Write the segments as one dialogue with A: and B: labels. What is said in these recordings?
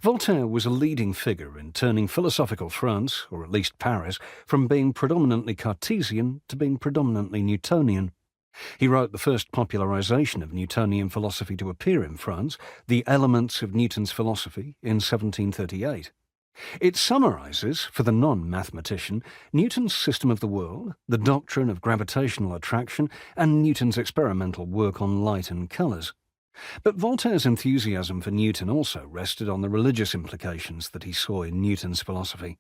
A: Voltaire was a leading figure in turning philosophical France, or at least Paris, from being predominantly Cartesian to being predominantly Newtonian. He wrote the first popularization of Newtonian philosophy to appear in France, The Elements of Newton's Philosophy, in 1738. It summarizes, for the non-mathematician, Newton's system of the world, the doctrine of gravitational attraction, and Newton's experimental work on light and colors. But Voltaire's enthusiasm for Newton also rested on the religious implications that he saw in Newton's philosophy.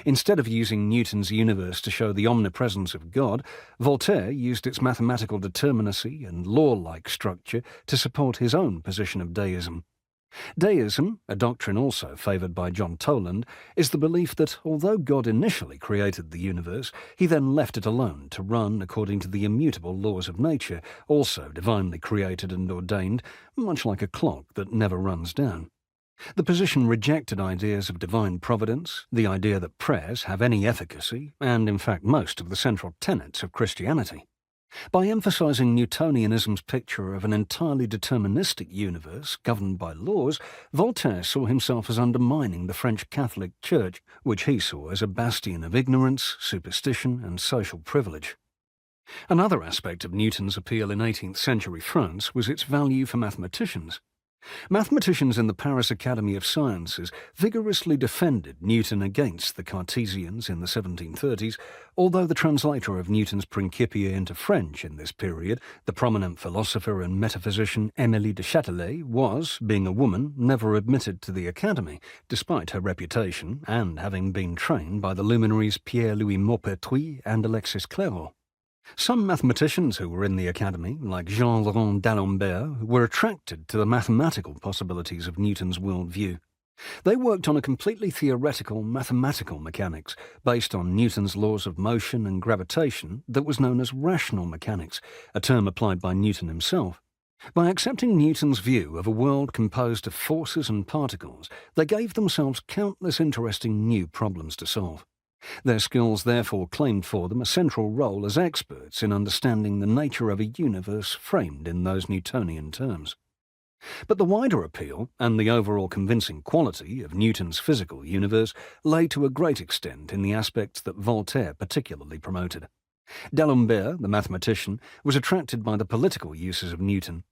A: Instead of using Newton's universe to show the omnipresence of God, Voltaire used its mathematical determinacy and law-like structure to support his own position of deism. Deism, a doctrine also favoured by John Toland, is the belief that although God initially created the universe, he then left it alone to run according to the immutable laws of nature, also divinely created and ordained, much like a clock that never runs down. The position rejected ideas of divine providence, the idea that prayers have any efficacy, and in fact most of the central tenets of Christianity. By emphasizing Newtonianism's picture of an entirely deterministic universe governed by laws, Voltaire saw himself as undermining the French Catholic Church, which he saw as a bastion of ignorance, superstition, and social privilege. Another aspect of Newton's appeal in 18th century France was its value for mathematicians. Mathematicians in the Paris Academy of Sciences vigorously defended Newton against the Cartesians in the 1730s, although the translator of Newton's Principia into French in this period, the prominent philosopher and metaphysician Émilie de Châtelet, was, being a woman, never admitted to the Academy, despite her reputation and having been trained by the luminaries Pierre-Louis Maupertuis and Alexis Clairaut. Some mathematicians who were in the Academy, like Jean-Laurent d'Alembert, were attracted to the mathematical possibilities of Newton's worldview. They worked on a completely theoretical mathematical mechanics based on Newton's laws of motion and gravitation that was known as rational mechanics, a term applied by Newton himself. By accepting Newton's view of a world composed of forces and particles, they gave themselves countless interesting new problems to solve. Their skills therefore claimed for them a central role as experts in understanding the nature of a universe framed in those Newtonian terms. But the wider appeal, and the overall convincing quality, of Newton's physical universe lay to a great extent in the aspects that Voltaire particularly promoted. D'Alembert, the mathematician, was attracted by the political uses of Newton.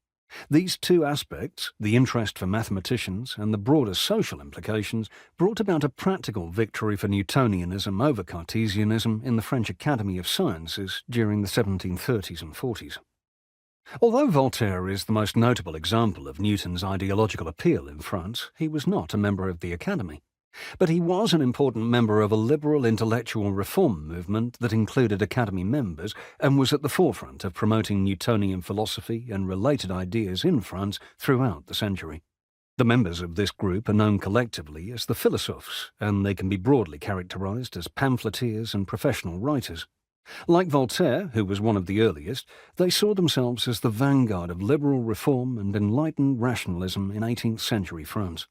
A: These two aspects, the interest for mathematicians and the broader social implications, brought about a practical victory for Newtonianism over Cartesianism in the French Academy of Sciences during the 1730s and 40s. Although Voltaire is the most notable example of Newton's ideological appeal in France, he was not a member of the Academy. But he was an important member of a liberal intellectual reform movement that included Academy members and was at the forefront of promoting Newtonian philosophy and related ideas in France throughout the century. The members of this group are known collectively as the philosophes, and they can be broadly characterized as pamphleteers and professional writers. Like Voltaire, who was one of the earliest, they saw themselves as the vanguard of liberal reform and enlightened rationalism in 18th century France.